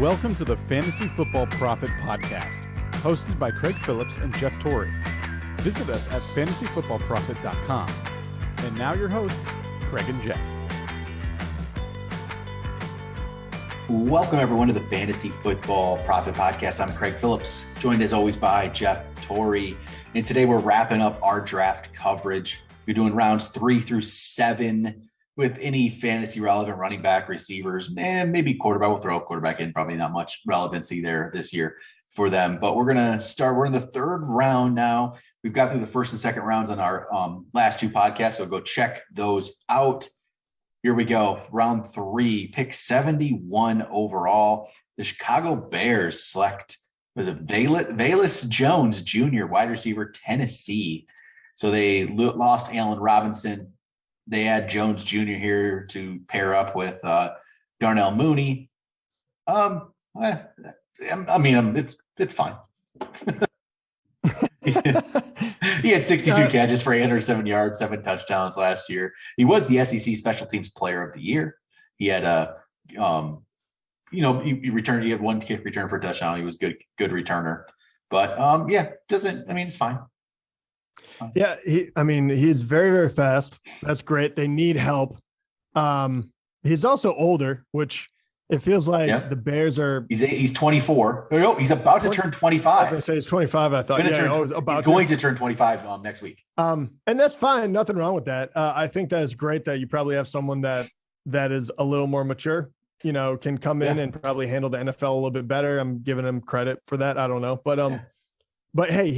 Welcome to the Fantasy Football Profit Podcast, hosted by Craig Phillips and Jeff Torrey. Visit us at fantasyfootballprofit.com. And now your hosts, Craig and Jeff. Welcome, everyone, to the Fantasy Football Profit Podcast. I'm Craig Phillips, joined as always by Jeff Torrey. And today we're wrapping up our draft coverage. We're doing rounds 3 through 7 with any fantasy relevant running back, receivers, and maybe quarterback. We'll throw a quarterback in, probably not much relevancy there this year for them. But we're going to start. We're in the third round now. We've got through the first and second rounds on our last two podcasts, so go check those out. Here we go. Round 3, pick 71 overall. The Chicago Bears select, was it Velus Jones Jr., wide receiver, Tennessee. So they lost Allen Robinson. They add Jones Jr. here to pair up with Darnell Mooney. It's fine. He had 62 catches for 807 yards, 7 touchdowns last year. He was the SEC Special Teams Player of the Year. He had he returned. He had 1 kick return for a touchdown. He was good returner. But it's fine. Yeah, he's very, very fast. That's great. They need help. He's also older, which it feels like the Bears are. He's 24. No, he's about to turn 25. I was going to say he's 25. I thought he's going to turn 25 next week. And that's fine. Nothing wrong with that. I think that is great that you probably have someone that is a little more mature, can come in and probably handle the NFL a little bit better. I'm giving him credit for that. I don't know, but hey,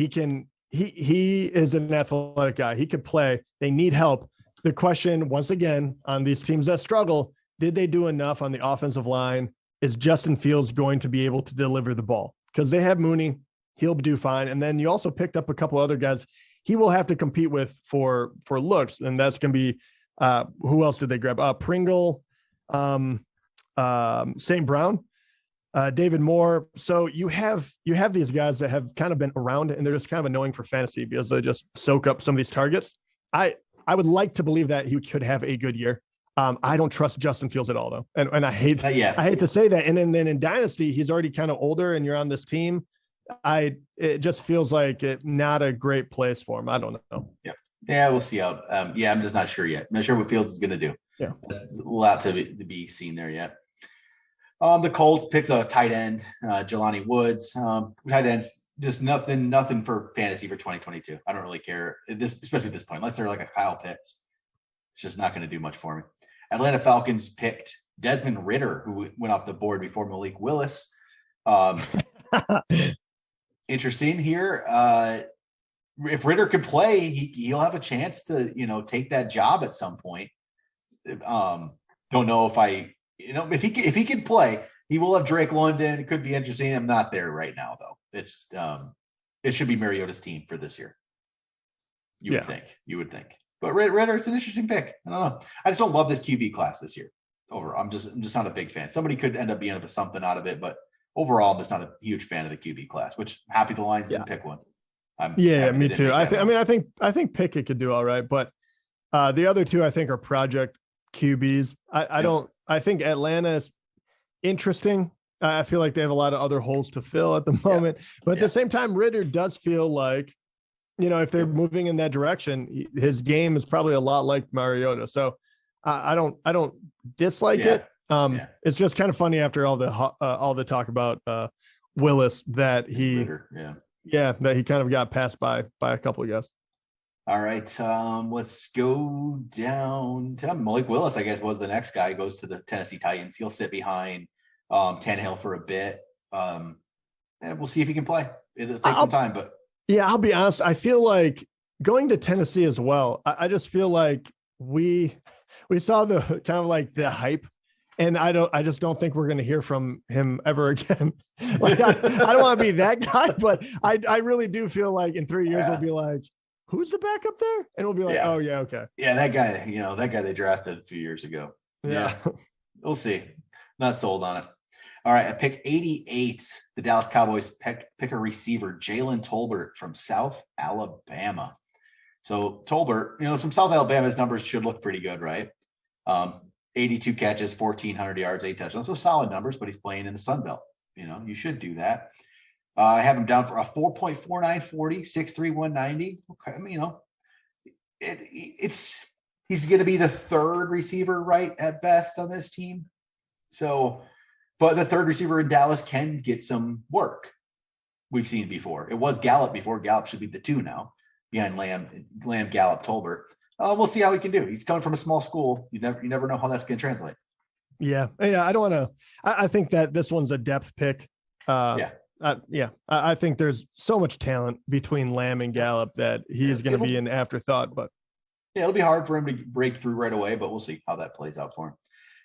he is an athletic guy. He could play. They need help. The question, once again, on these teams that struggle, did they do enough on the offensive line? Is Justin Fields going to be able to deliver the ball? Because they have Mooney. He'll do fine. And then you also picked up a couple other guys he will have to compete with for looks. And that's going to be who else did they grab? Pringle, St. Brown. David Moore. So you have these guys that have kind of been around and they're just kind of annoying for fantasy because they just soak up some of these targets. I would like to believe that he could have a good year. I don't trust Justin Fields at all though. And I hate to say that. And then in Dynasty, he's already kind of older and you're on this team. It just feels like not a great place for him. I don't know. Yeah. We'll see how, I'm just not sure yet. I'm not sure what Fields is going to do. Yeah. That's a lot to be seen there yet. The Colts picked a tight end, Jelani Woods. Tight ends, just nothing for fantasy for 2022. I don't really care, especially at this point, unless they're like a Kyle Pitts. It's just not going to do much for me. Atlanta Falcons picked Desmond Ritter, who went off the board before Malik Willis. Interesting here. If Ritter could play, he'll have a chance to, take that job at some point. Don't know if he can play, he will have Drake London. It could be interesting. I'm not there right now, though. It's it should be Mariota's team for this year. You would think. But Ritter, it's an interesting pick. I don't know. I just don't love this QB class this year. I'm just not a big fan. Somebody could end up being something out of it, but overall, I'm just not a huge fan of the QB class. Which happy the Lions didn't pick one. Me too. I think Pickett could do all right, but the other two I think are project QBs. I think Atlanta is interesting. I feel like they have a lot of other holes to fill at the moment, but at the same time, Ritter does feel like, if they're moving in that direction, his game is probably a lot like Mariota. So I don't dislike it. It's just kind of funny after all the talk about Willis that Ritter, that he kind of got passed by a couple of guys. All right, let's go down to Malik Willis, I guess, was the next guy. He goes to the Tennessee Titans. He'll sit behind Tannehill for a bit. And we'll see if he can play. It'll take some time, but. Yeah, I'll be honest. I feel like going to Tennessee as well. I just feel like we saw the kind of like the hype. And I just don't think we're going to hear from him ever again. Like I don't want to be that guy, but I really do feel like in 3 years we'll be like, who's the backup there? And we'll be like, oh yeah, okay. Yeah, that guy they drafted a few years ago. Yeah. We'll see. Not sold on it. All right, at pick 88, the Dallas Cowboys pick a receiver, Jalen Tolbert from South Alabama. So Tolbert, some South Alabama's numbers should look pretty good, right? 82 catches, 1,400 yards, 8 touchdowns. So solid numbers, but he's playing in the Sun Belt. You should do that. I have him down for a 4.49 40, 6'3", 190. Okay, I mean, he's going to be the third receiver, right, at best on this team. So, but the third receiver in Dallas can get some work. We've seen before. It was Gallup before. Gallup should be the 2 now, behind Lamb, Gallup, Tolbert. We'll see how he can do. He's coming from a small school. You never know how that's going to translate. Yeah. I don't want to. I think that this one's a depth pick. I think there's so much talent between Lamb and Gallup that he's going to be an afterthought. But it'll be hard for him to break through right away. But we'll see how that plays out for him.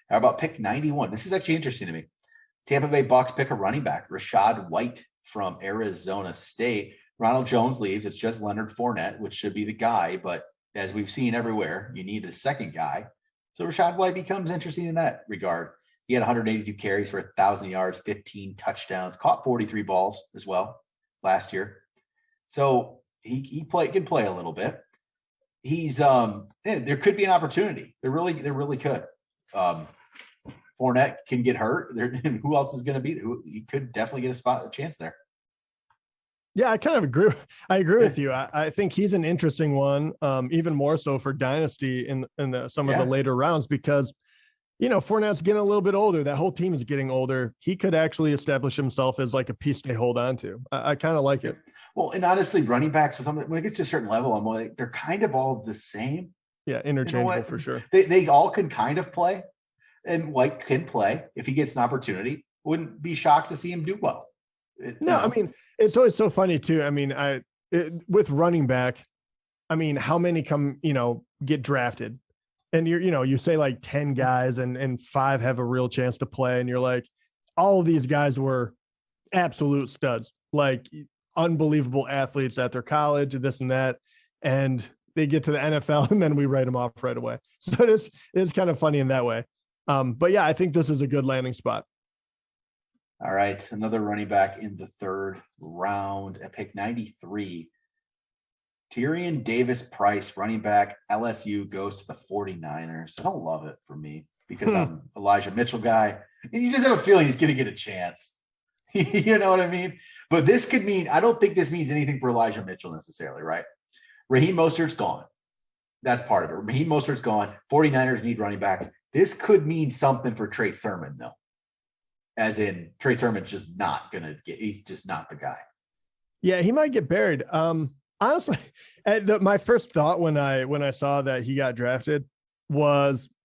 How about pick 91? This is actually interesting to me. Tampa Bay Bucs pick a running back, Rachaad White from Arizona State. Ronald Jones leaves. It's just Leonard Fournette, which should be the guy. But as we've seen everywhere, you need a second guy. So Rachaad White becomes interesting in that regard. He had 182 carries for 1,000 yards, 15 touchdowns, caught 43 balls as well last year. So he can play a little bit. He's there could be an opportunity. There really could. Fournette can get hurt. Who else is going to be? He could definitely get a chance there. Yeah, I kind of agree. I agree with you. I think he's an interesting one, even more so for Dynasty in some of the later rounds, because, Fournette's getting a little bit older. That whole team is getting older. He could actually establish himself as like a piece they hold on to. I kind of like it. Well, and honestly, running backs, when it gets to a certain level, I'm like, they're kind of all the same. Yeah, interchangeable for sure. They all can kind of play, and White can play if he gets an opportunity. Wouldn't be shocked to see him do well. I mean, it's always so funny too. I mean, with running back, I mean, how many come, get drafted, and you say like 10 guys and 5 have a real chance to play. And you're like, all of these guys were absolute studs, like unbelievable athletes at their college and this and that. And they get to the NFL and then we write them off right away. So it's kind of funny in that way. But yeah, I think this is a good landing spot. All right, another running back in the third round at pick 93. Tyrion Davis-Price, running back, LSU, goes to the 49ers. I don't love it for me because I'm Elijah Mitchell guy, and you just have a feeling he's going to get a chance. You know what I mean? But this could mean – I don't think this means anything for Elijah Mitchell necessarily, right? Raheem Mostert's gone. That's part of it. Raheem Mostert's gone. 49ers need running backs. This could mean something for Trey Sermon, though. As in, Trey Sermon's just not going to get – he's just not the guy. Yeah, he might get buried. Honestly, my first thought when I saw that he got drafted was –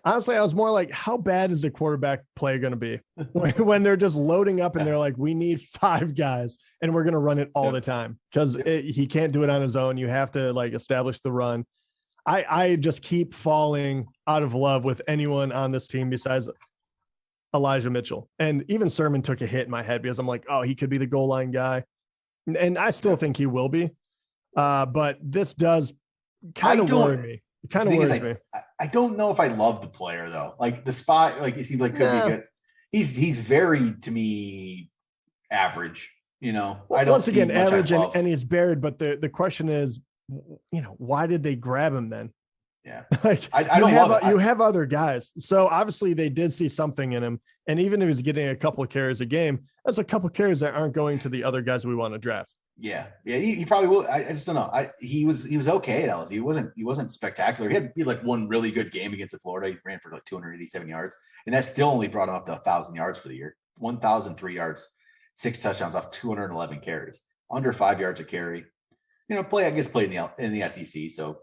honestly, I was more like, how bad is the quarterback play going to be when they're just loading up and they're like, we need 5 guys and we're going to run it all the time because he can't do it on his own. You have to like establish the run. I just keep falling out of love with anyone on this team besides Elijah Mitchell. And even Sermon took a hit in my head because I'm like, oh, he could be the goal line guy. And I still think he will be. But this does kind of worry me. It kind of worries me. I don't know if I love the player though. Like the spot, like it seems like could be good. He's very, to me, average. I don't. Once again, average and he's buried. But the question is, why did they grab him then? Yeah, like I don't love it. You have other guys, so obviously they did see something in him. And even if he's getting a couple of carries a game, that's a couple of carries that aren't going to the other guys we want to draft. Yeah, he probably will. I just don't know. He was okay at LSU. He wasn't spectacular. He had like one really good game against Florida. He ran for like 287 yards, and that still only brought him up to 1,000 yards for the year. 1,003 yards, 6 touchdowns off 211 carries, under 5 yards a carry. Played in the SEC, so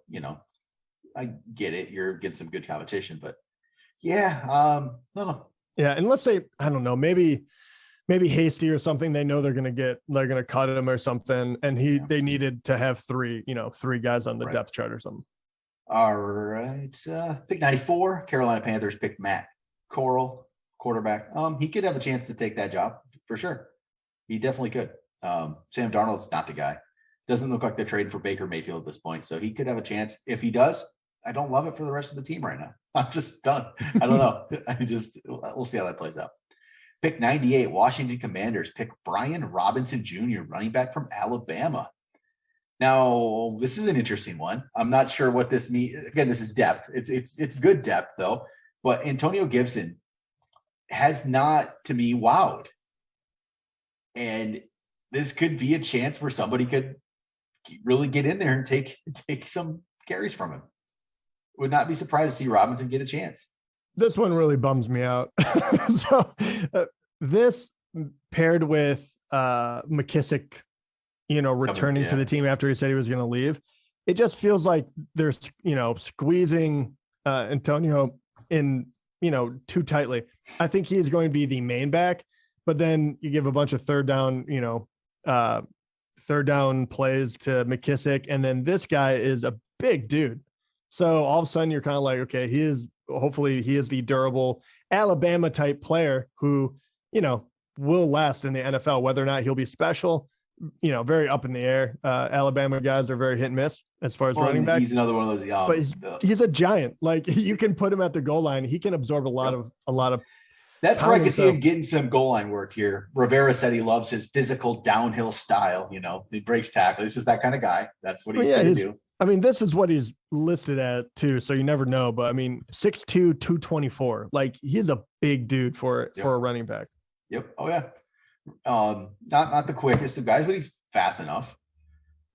I get it. You're getting some good competition, but no. Yeah, and let's say I don't know, maybe Hasty or something. They know they're going to cut him or something, and they needed to have 3 guys on the depth chart or something. All right, pick 94. Carolina Panthers pick Matt Corral, quarterback. He could have a chance to take that job for sure. He definitely could. Sam Darnold's not the guy. Doesn't look like they're trading for Baker Mayfield at this point, so he could have a chance. If he does, I don't love it for the rest of the team right now. I'm just done. I don't know. We'll see how that plays out. Pick 98, Washington Commanders pick Brian Robinson Jr., running back from Alabama. Now, this is an interesting one. I'm not sure what this means. Again, this is depth. It's good depth though. But Antonio Gibson has not, to me, wowed. And this could be a chance where somebody could really get in there and take some carries from him. Would not be surprised to see Robinson get a chance. This one really bums me out. So this paired with McKissick, returning to the team after he said he was going to leave, it just feels like they're, squeezing Antonio in, too tightly. I think he is going to be the main back, but then you give a bunch of third down plays to McKissick. And then this guy is a big dude. So all of a sudden you're kind of like, okay, hopefully he is the durable Alabama type player who, will last in the NFL, whether or not he'll be special, very up in the air. Alabama guys are very hit and miss as far as running back. He's another one of those. But he's a giant. Like, you can put him at the goal line. He can absorb a lot of. That's where I can see him getting some goal line work here. Rivera said he loves his physical downhill style. He breaks tackles. He's just that kind of guy. That's what he's going to do. I mean, this is what he's listed at too. So you never know, but 6'2", 224. Like, he's a big dude for a running back. Yep. Oh yeah. Not the quickest of guys, but he's fast enough.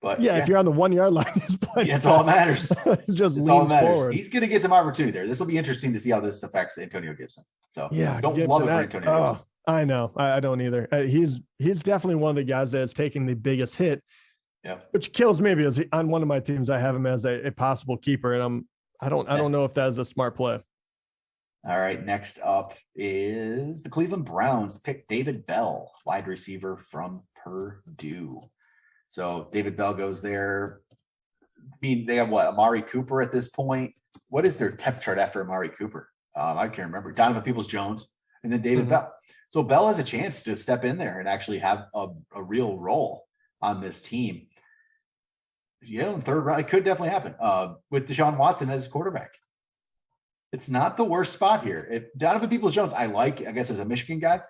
But if you're on the 1 yard line, he's playing. That's all that matters. He just leans forward. He's going to get some opportunity there. This will be interesting to see how this affects Antonio Gibson. So don't love it for Antonio Gibson. I know. I don't either. He's definitely one of the guys that has taken the biggest hit. Yeah. Which kills me because on one of my teams, I have him as a possible keeper, and I don't know if that is a smart play. All right. Next up is the Cleveland Browns pick David Bell, wide receiver from Purdue. So David Bell goes there. They have what? Amari Cooper at this point. What is their depth chart after Amari Cooper? I can't remember. Donovan Peoples-Jones and then David Bell. So Bell has a chance to step in there and actually have a real role on this team. In third round, it could definitely happen with Deshaun Watson as quarterback. It's not the worst spot here. If Donovan Peoples-Jones, I guess as a Michigan guy,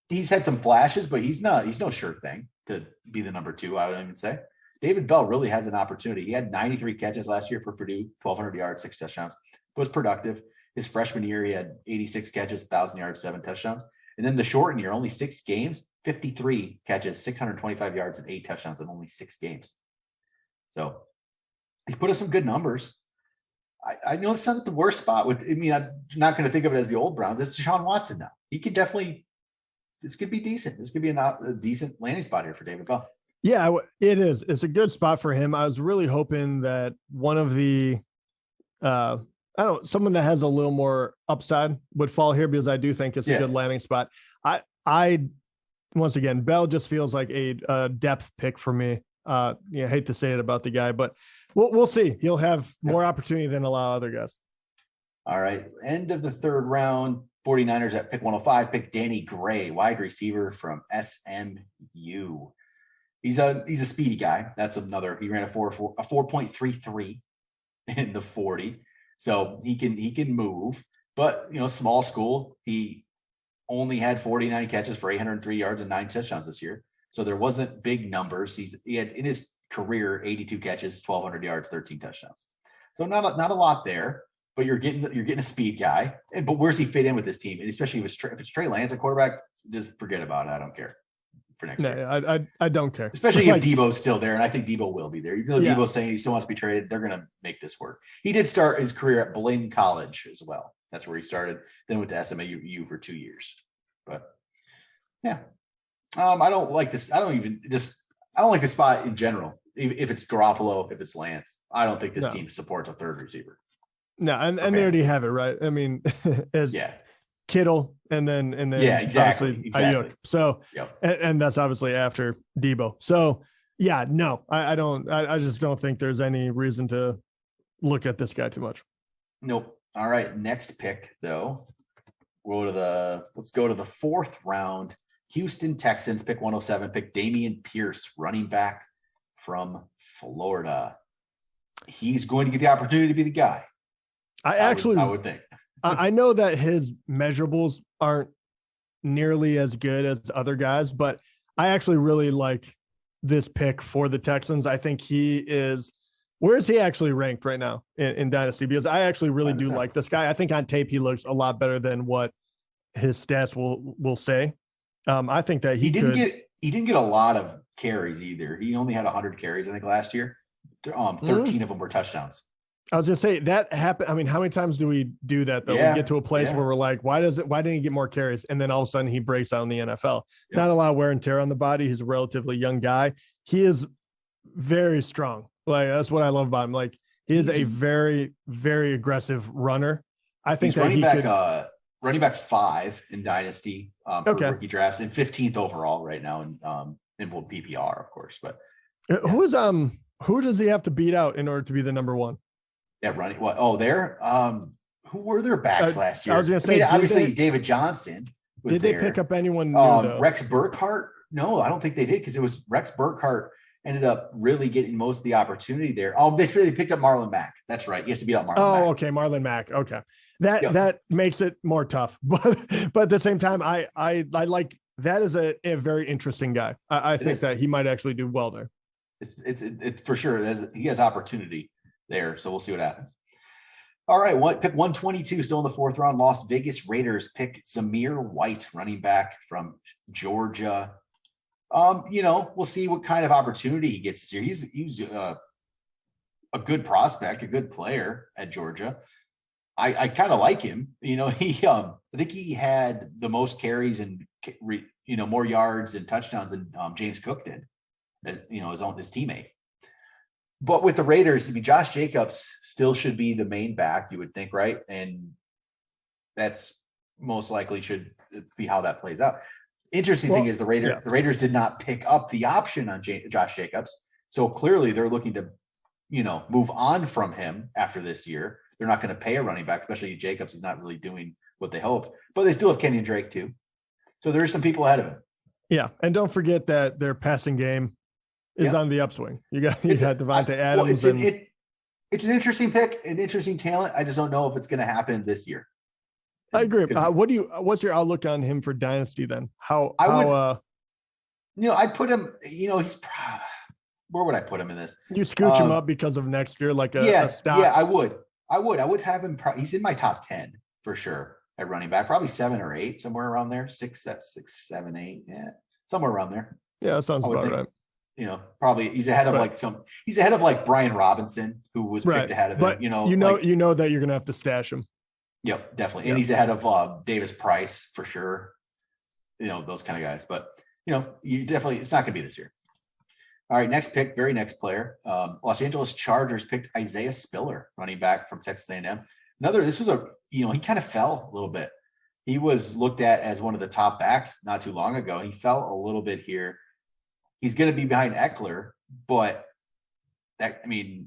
he's had some flashes, but he's no sure thing to be the number 2, I would even say. David Bell really has an opportunity. He had 93 catches last year for Purdue, 1,200 yards, 6 touchdowns. Was productive. His freshman year, he had 86 catches, 1,000 yards, 7 touchdowns. And then the shortened year, only 6 games, 53 catches, 625 yards, and 8 touchdowns in only 6 games. So he's put up some good numbers. I know it's not the worst spot I'm not going to think of it as the old Browns. It's Deshaun Watson now. He could definitely, this could be decent. This could be a decent landing spot here for David Bell. Yeah, it is. It's a good spot for him. I was really hoping that one of the, someone that has a little more upside would fall here, because I do think it's a good landing spot. I once again, Bell just feels like a depth pick for me. I hate to say it about the guy, but we'll see. He'll have more opportunity than a lot of other guys. All right. End of the third round, 49ers at pick 105, pick Danny Gray, wide receiver from SMU. He's a speedy guy. That's another. He ran a 4.33 in the 40. So he can move, but small school. He only had 49 catches for 803 yards and 9 touchdowns this year. So there wasn't big numbers. He had in his career 82 catches, 1,200 yards, 13 touchdowns. So not a lot there, but you're getting a speed guy. But where's he fit in with this team? And especially if it's Trey Lance at quarterback, just forget about it. I don't care for next year. I don't care. Especially if Debo's still there, and I think Debo will be there. Even though Debo's saying he still wants to be traded, they're going to make this work. He did start his career at Blaine College as well. That's where he started. Then went to SMU for 2 years. But yeah. I don't like this. I don't like the spot in general. If it's Garoppolo, if it's Lance, I don't think this team supports a third receiver. No, and they already have it, right? I mean, as Kittle and then exactly. Ayuk. So and that's obviously after Debo. So I just don't think there's any reason to look at this guy too much. Nope. All right. Next pick though. Let's go to the 4th round. Houston Texans pick 107, pick Dameon Pierce, running back from Florida. He's going to get the opportunity to be the guy. I would think. I know that his measurables aren't nearly as good as other guys, but I actually really like this pick for the Texans. I think where is he actually ranked right now in Dynasty? Because I actually really do like this guy. I think on tape, he looks a lot better than what his stats will say. I think that he didn't get a lot of carries either. He only had 100 carries, I think, last year. 13 of them were touchdowns. I was gonna say that happened. I mean, how many times do we do that though? Yeah, we get to a place where we're like, why didn't he get more carries? And then all of a sudden he breaks out in the NFL. Yeah. Not a lot of wear and tear on the body. He's a relatively young guy. He is very strong. Like, that's what I love about him. Like, he is a very, very aggressive runner. I think that running back 5 in Dynasty for rookie drafts and 15th overall right now in PPR, of course. But who does he have to beat out in order to be the number one? Yeah, running. What? Oh, who were their backs last year? I was going to say, obviously David Johnson was there. Did they pick up anyone new, though? Rex Burkhardt? No, I don't think they did, because it was Rex Burkhardt ended up really getting most of the opportunity there. Oh, they picked up Marlon Mack. That's right. He has to beat out Marlon Mack. Okay, Marlon Mack. Okay, that makes it more tough, but at the same time, I like that is a very interesting guy. I think that he might actually do well there. It's for sure. He has opportunity there, so we'll see what happens. All right, pick 122, still in the 4th round. Las Vegas Raiders pick Rachaad White, running back from Georgia. We'll see what kind of opportunity he gets this year. He's a good prospect, a good player at Georgia. I kind of like him. I think he had the most carries and more yards and touchdowns than James Cook did. His teammate. But with the Raiders, Josh Jacobs still should be the main back, you would think, right? And that's most likely should be how that plays out. Interesting thing is the Raiders did not pick up the option on Josh Jacobs. So clearly they're looking to, move on from him after this year. They're not going to pay a running back, especially Jacobs. He's not really doing what they hoped. But they still have Kenyon Drake too. So there's some people ahead of him. Yeah. And don't forget that their passing game is on the upswing. You had Devontae Adams. It's an interesting pick, an interesting talent. I just don't know if it's going to happen this year. I agree. What's your outlook on him for Dynasty then? I'd put him, where would I put him in this? You scooch him up because of next year, like a stock? Yeah, I would have him. He's in my top 10 for sure at running back, probably 7 or 8, somewhere around there. 6, 7, 8. Yeah. Somewhere around there. Yeah, that sounds about right. Probably he's ahead of he's ahead of like Brian Robinson, who was picked ahead of him. But you know that you're gonna have to stash him. Yep, definitely. And he's ahead of Davis Price for sure. Those kind of guys. But you definitely, it's not gonna be this year. All right, next pick, very next player. Los Angeles Chargers picked Isaiah Spiller, running back from Texas A&M. This was he kind of fell a little bit. He was looked at as one of the top backs not too long ago. He fell a little bit here. He's going to be behind Eckler, but he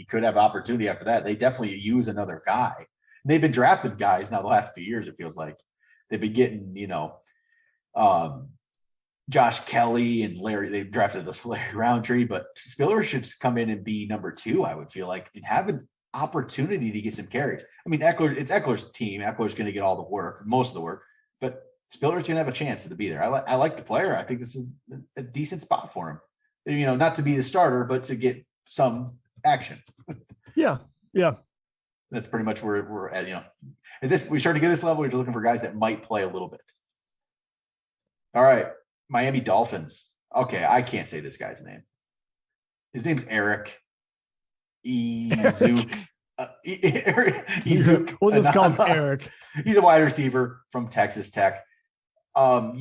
could have opportunity after that. They definitely use another guy. They've been drafting guys now the last few years. It feels like they've been getting, Josh Kelly and Larry. They've drafted this Larry Roundtree, but Spiller should come in and be number 2. I would feel like, and have an opportunity to get some carries. It's Eckler's team. Eckler's going to get all the work, most of the work, but Spiller's going to have a chance to be there. I like the player. I think this is a decent spot for him. Not to be the starter, but to get some action. Yeah. That's pretty much where we're at. We start to get this level. We're just looking for guys that might play a little bit. All right, Miami Dolphins. Okay, I can't say this guy's name. His name's Eric Ezuk. Ezuk. We'll just call him Eric. He's a wide receiver from Texas Tech. I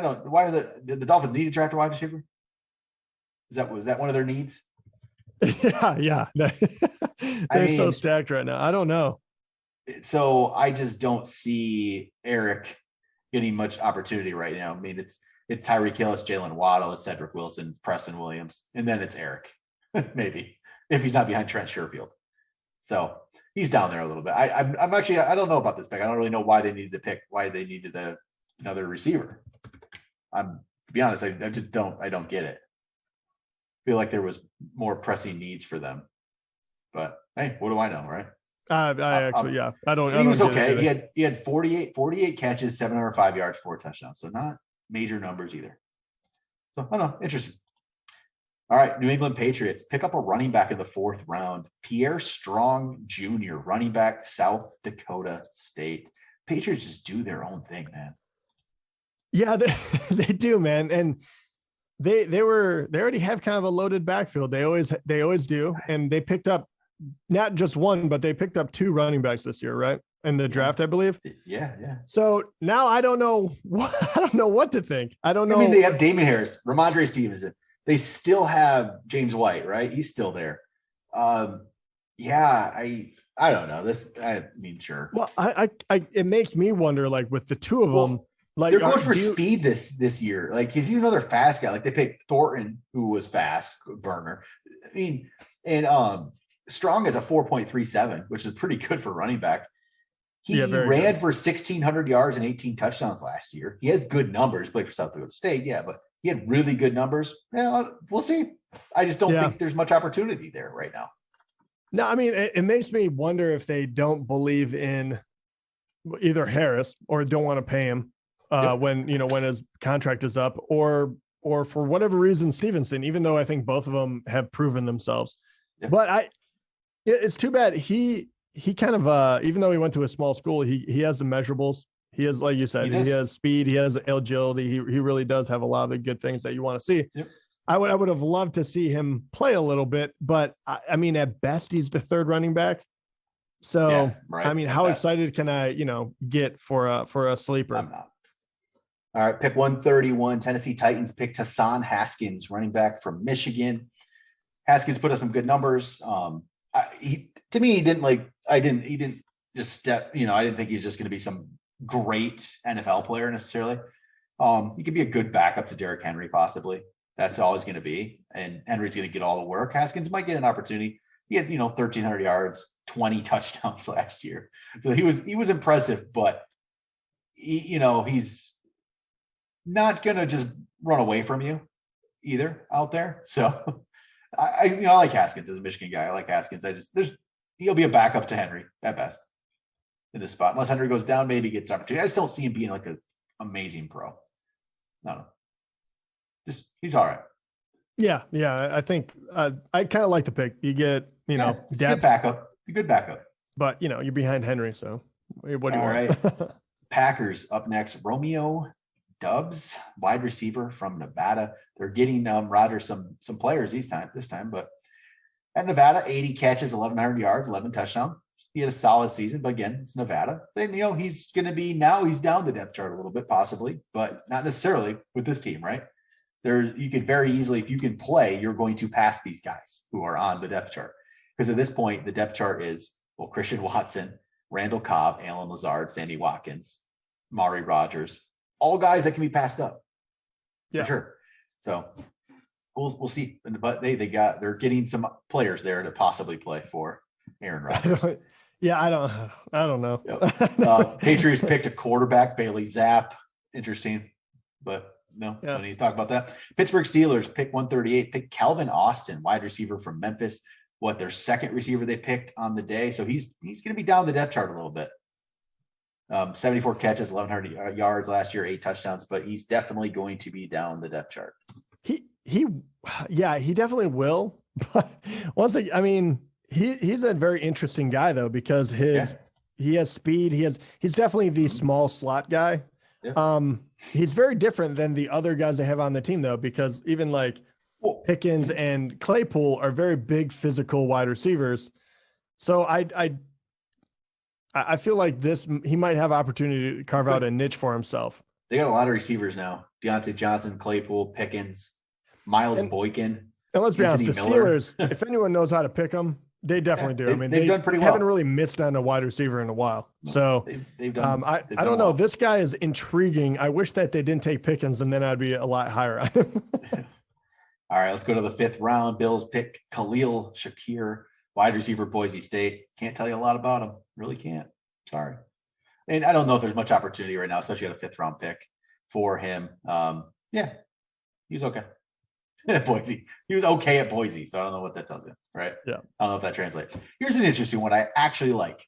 don't. Why did the Dolphins need to draft a wide receiver? Was that one of their needs? Yeah. They're so stacked right now. I don't know. So I just don't see Eric getting much opportunity right now. It's Tyreek Hill, it's Jalen Waddle, it's Cedric Wilson, Preston Williams, and then it's Eric, maybe, if he's not behind Trent Sherfield. So he's down there a little bit. I'm actually, I don't know about this pick. I don't really know why they needed another receiver. To be honest, I don't get it. I feel like there was more pressing needs for them, but hey, what do I know, right? I don't. He was okay. He had 48 catches, 705 yards, 4 touchdowns. So not major numbers either. So I don't know. Interesting. All right, New England Patriots pick up a running back in the 4th round. Pierre Strong Jr., running back, South Dakota State. Patriots just do their own thing, man. Yeah, they do, man. And they already have kind of a loaded backfield. They always do. And they picked up not just one, but they picked up 2 running backs this year, right? In the draft, I believe. Yeah. So now I don't know what to think. I don't know. I mean, they have Damien Harris, Ramondre Stevenson. They still have James White, right? He's still there. I don't know. Sure. Well, it makes me wonder, like with the 2 of them, like they're going for speed this year. Like he's another fast guy. Like they picked Thornton, who was fast burner. I mean, and Strong is a 4.37, which is pretty good for running back. He ran for 1,600 yards and 18 touchdowns last year. He had good numbers, played for South Dakota State, but he had really good numbers. Yeah, we'll see. I just don't think there's much opportunity there right now. No, I mean, it makes me wonder if they don't believe in either Harris or don't want to pay him when his contract is up, or for whatever reason, Stevenson, even though I think both of them have proven themselves. Yep. But it's too bad he kind of even though he went to a small school, he has the measurables. He has, like you said, he has speed, he has agility. He really does have a lot of the good things that you want to see. Yep. I would have loved to see him play a little bit, but I mean, at best, he's the 3rd running back. So, I mean, how excited can I, get for a sleeper? I'm not. All right, pick 131. Tennessee Titans picked Hassan Haskins, running back from Michigan. Haskins put up some good numbers. He didn't just step. I didn't think he was just going to be some great NFL player necessarily. He could be a good backup to Derrick Henry, possibly. That's all he's going to be. And Henry's going to get all the work. Haskins might get an opportunity. He had, 1,300 yards, 20 touchdowns last year. So he was impressive, but he's not going to just run away from you either out there. So I like Haskins as a Michigan guy. I like Haskins. He'll be a backup to Henry at best in this spot. Unless Henry goes down, maybe he gets opportunity. I just don't see him being like an amazing pro. No. Just he's all right. Yeah. I think I kind of like the pick. You get, depth. Good backup. A good backup. But you're behind Henry, so what do you want? Right. Packers up next. Romeo Doubs, wide receiver from Nevada. They're getting Rodgers some players this time, but at Nevada, 80 catches, 1,100 yards, 11 touchdowns. He had a solid season, but again, it's Nevada. Then he's going to be he's down the depth chart a little bit, possibly, but not necessarily with this team, right? You could very easily, if you can play, you're going to pass these guys who are on the depth chart. Because at this point, the depth chart is, Christian Watson, Randall Cobb, Alan Lazard, Sammy Watkins, Mari Rodgers, all guys that can be passed up. Yeah. For sure. So we'll see. But they're getting some players there to possibly play for Aaron Rodgers. I don't know. Yep. Patriots picked a quarterback, Bailey Zapp. Interesting, but no need to talk about that. Pittsburgh Steelers pick 138, pick Calvin Austin, wide receiver from Memphis. Their 2nd receiver they picked on the day. So he's going to be down the depth chart a little bit. 74 catches, 1,100 yards last year, 8 touchdowns, but he's definitely going to be down the depth chart. He definitely will. But once again, I mean, he's a very interesting guy though, because he has speed. He's definitely the small slot guy. Yeah. He's very different than the other guys they have on the team though, because even like Pickens and Claypool are very big physical wide receivers. So I feel like he might have opportunity to carve out a niche for himself. They got a lot of receivers now. Deontay Johnson, Claypool, Pickens, Miles Boykin. And let's be honest, the Steelers, if anyone knows how to pick them, they definitely do. I mean, they've done pretty well. Haven't really missed on a wide receiver in a while. So they've done. I don't know. Well. This guy is intriguing. I wish that they didn't take Pickens, and then I'd be a lot higher on him. All right, let's go to the 5th round. Bills pick Khalil Shakir, wide receiver, Boise State. Can't tell you a lot about him. Really can't. Sorry. And I don't know if there's much opportunity right now, especially at a 5th round pick for him. He's okay. Boise. He was okay at Boise, so I don't know what that tells you, right? Yeah. I don't know if that translates. Here's an interesting one I actually like.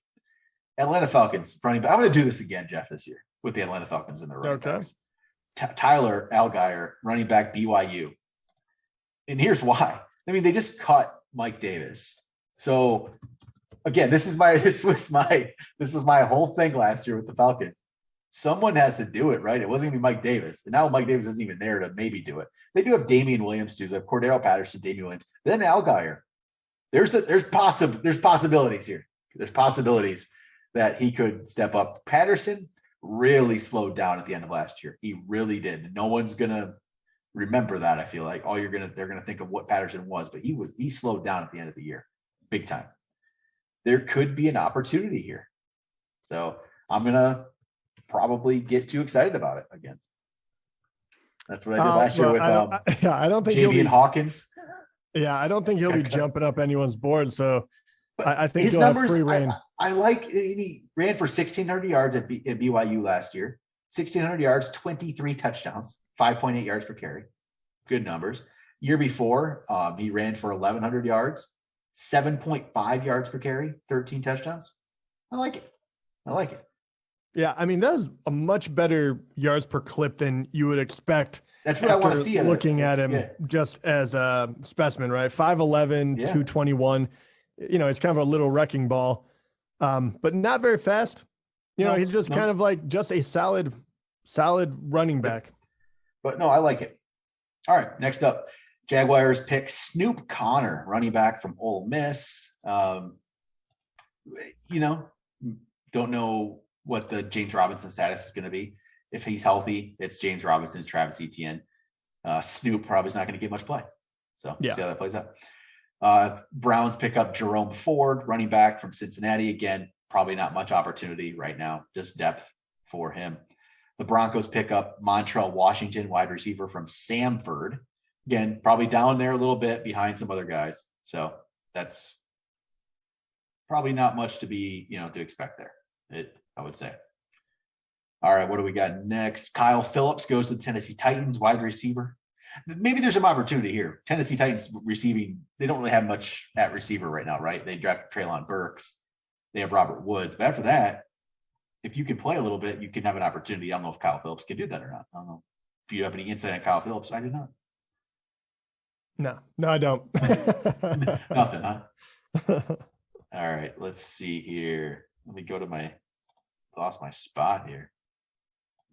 Atlanta Falcons running back. I'm going to do this again, Jeff, this year with the Atlanta Falcons in their running backs. Tyler Allgeier, running back, BYU. And here's why. I mean, they just cut Mike Davis. So again, this was my whole thing last year with the Falcons. Someone has to do it, right? It wasn't going to be Mike Davis. And now Mike Davis isn't even there to maybe do it. They do have Damien Williams too. They have Cordero Patterson, Damien Williams, then Allgeier. There's possibilities here. There's possibilities that he could step up. Patterson really slowed down at the end of last year. He really did. No one's gonna remember that. I feel like they're gonna think of what Patterson was, but he slowed down at the end of the year, big time. There could be an opportunity here. So I'm gonna probably get too excited about it again. That's what I did last year with I don't think Javian Hawkins. Yeah, I don't think he'll be jumping up anyone's board. So I think his he'll numbers, have free reign. I like he ran for 1,600 yards at BYU last year. 1,600 yards, 23 touchdowns, 5.8 yards per carry. Good numbers. Year before, he ran for 1,100 yards, 7.5 yards per carry, 13 touchdowns. I like it. Yeah, I mean, that's a much better yards per clip than you would expect. That's what I want to see. Looking at him just as a specimen, right? 5'11", 221. You know, it's kind of a little wrecking ball, but not very fast. He's just kind of like just a solid running back. But no, I like it. All right, next up, Jaguars pick Snoop Connor, running back from Ole Miss. Don't know what the James Robinson status is going to be. If he's healthy, it's James Robinson, Travis Etienne. Snoop probably is not going to get much play. So see how that plays out. Browns pick up Jerome Ford, running back from Cincinnati. Again, probably not much opportunity right now, just depth for him. The Broncos pick up Montrell Washington, wide receiver from Samford. Again, probably down there a little bit behind some other guys. So that's probably not much to be, to expect there, I would say. All right, what do we got next? Kyle Phillips goes to the Tennessee Titans, wide receiver. Maybe there's some opportunity here. Tennessee Titans receiving, they don't really have much at receiver right now, right? They drafted Treylon Burks. They have Robert Woods. But after that, if you can play a little bit, you can have an opportunity. I don't know if Kyle Phillips can do that or not. I don't know if you have any insight on Kyle Phillips. I do not. No, I don't. Nothing, huh? All right, let's see here. Let me go to lost my spot here.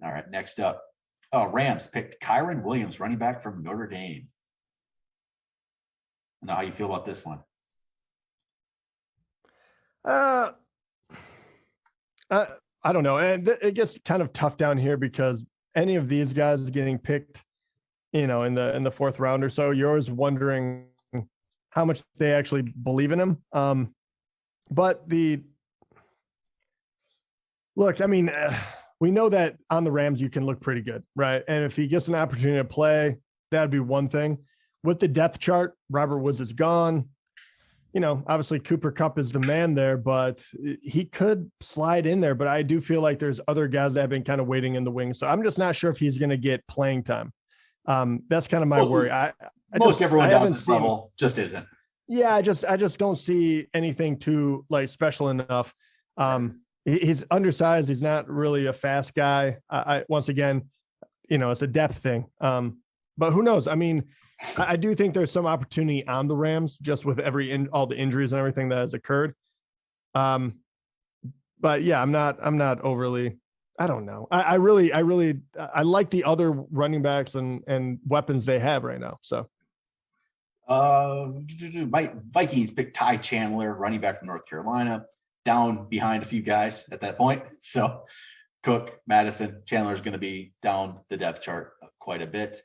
All right, next up. Rams picked Kyron Williams, running back from Notre Dame. I don't know how you feel about this one. I don't know. And it gets kind of tough down here because any of these guys getting picked, in the fourth round or so, you're always wondering how much they actually believe in him. But look, I mean, we know that on the Rams, you can look pretty good, right? And if he gets an opportunity to play, that'd be one thing. With the depth chart, Robert Woods is gone. Obviously Cooper Kupp is the man there, but he could slide in there. But I do feel like there's other guys that have been kind of waiting in the wings. So I'm just not sure if he's going to get playing time. That's kind of my worry. Everyone down at this level just isn't. Yeah, I just don't see anything too special enough. He's undersized. He's not really a fast guy. Once again, it's a depth thing. But who knows? I mean, I do think there's some opportunity on the Rams just with all the injuries and everything that has occurred. But yeah, I'm not overly. I don't know. I really like the other running backs and weapons they have right now. So, Vikings picked Ty Chandler, running back from North Carolina, down behind a few guys at that point. So, Cook, Madison, Chandler is going to be down the depth chart quite a bit.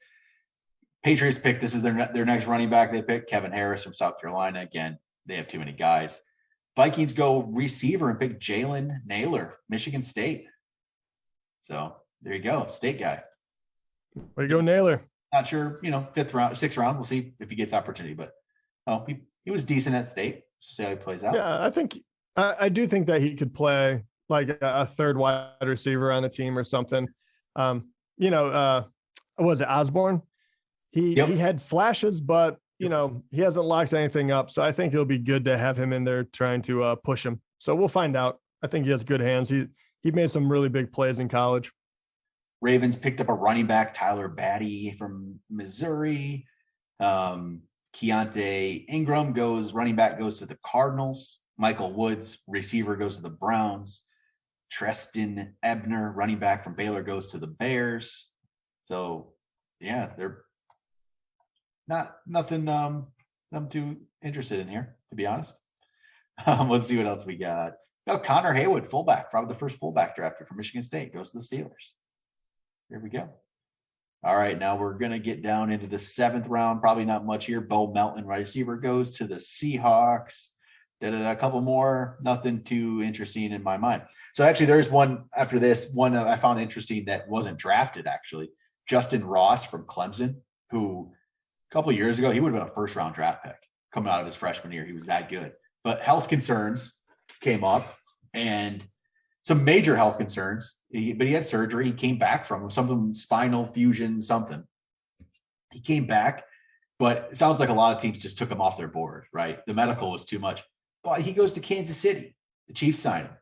Patriots pick. This is their next running back. They pick Kevin Harris from South Carolina. Again, they have too many guys. Vikings go receiver and pick Jalen Naylor, Michigan State. So there you go, state guy. Way to go, Naylor. Not sure, fifth round, sixth round. We'll see if he gets opportunity, but he was decent at state. So see how he plays out. Yeah, I do think that he could play like a third wide receiver on a team or something. Was it Osborne? He had flashes, but he hasn't locked anything up. So I think it'll be good to have him in there trying to push him. So we'll find out. I think he has good hands. He made some really big plays in college. Ravens picked up a running back, Tyler Batty from Missouri. Keontae Ingram running back goes to the Cardinals. Michael Woods, receiver, goes to the Browns. Treston Ebner, running back from Baylor, goes to the Bears. So, yeah, they're nothing I'm too interested in here, to be honest. Let's see what else we got. Connor Haywood, fullback, probably the first fullback drafted from Michigan State, goes to the Steelers. Here we go. All right, now we're going to get down into the 7th round. Probably not much here. Bo Melton, right receiver, goes to the Seahawks. A couple more, nothing too interesting in my mind. So actually there's one after this, one I found interesting that wasn't drafted actually. Justin Ross from Clemson, who a couple of years ago, he would have been a first-round draft pick coming out of his freshman year. He was that good. But health concerns came up and some major health concerns. But he had surgery. He came back from something, spinal fusion, something. He came back, but it sounds like a lot of teams just took him off their board, right? The medical was too much. But he goes to Kansas City. The Chiefs sign him.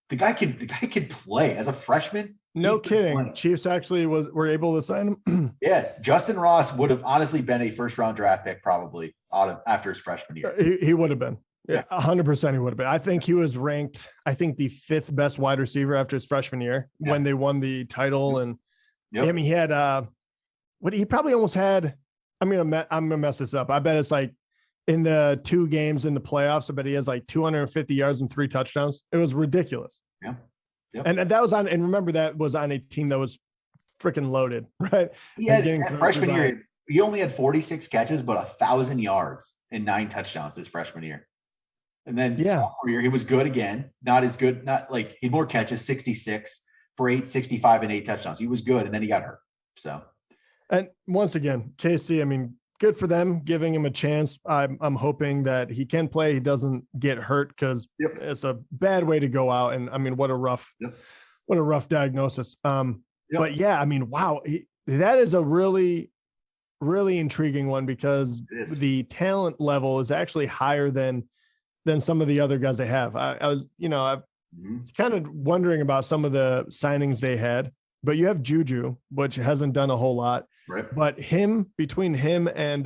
The guy could play as a freshman. No kidding. Chiefs actually were able to sign him. Yes, Justin Ross would have honestly been a first-round draft pick probably after his freshman year. He would have been. Yeah, 100% he would have been. I think he was ranked, the 5th best wide receiver after his freshman year when they won the title. And I mean, he had he probably almost had. I'm gonna mess this up. I bet it's like in the 2 games in the playoffs. I bet he has like 250 yards and 3 touchdowns. It was ridiculous. Yeah. Yep. And that was on. And remember that was on a team that was freaking loaded, right? He had freshman year. He only had 46 catches, but 1,000 yards and 9 touchdowns his freshman year. And then sophomore year, he was good again. Not as good. Not like he had more catches, 66 for 65 and 8 touchdowns. He was good, and then he got hurt. So, and once again, KC. I mean, good for them giving him a chance. I'm hoping that he can play. He doesn't get hurt because it's a bad way to go out. And I mean, what a rough diagnosis. But yeah, I mean, wow, that is a really, really intriguing one because the talent level is actually higher than some of the other guys they have. I was kind of wondering about some of the signings they had, but you have Juju, which hasn't done a whole lot. Right. But between him and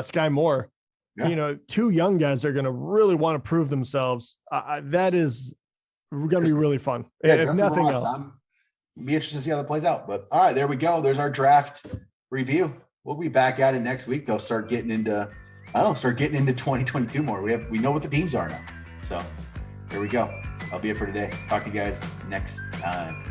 Sky Moore, 2 young guys are going to really want to prove themselves. That is going to be really fun. If nothing else. Be interested to see how that plays out. But all right, there we go. There's our draft review. We'll be back at it next week. They'll start getting into 2022 more. We know what the teams are now. So there we go. That'll be it for today. Talk to you guys next time.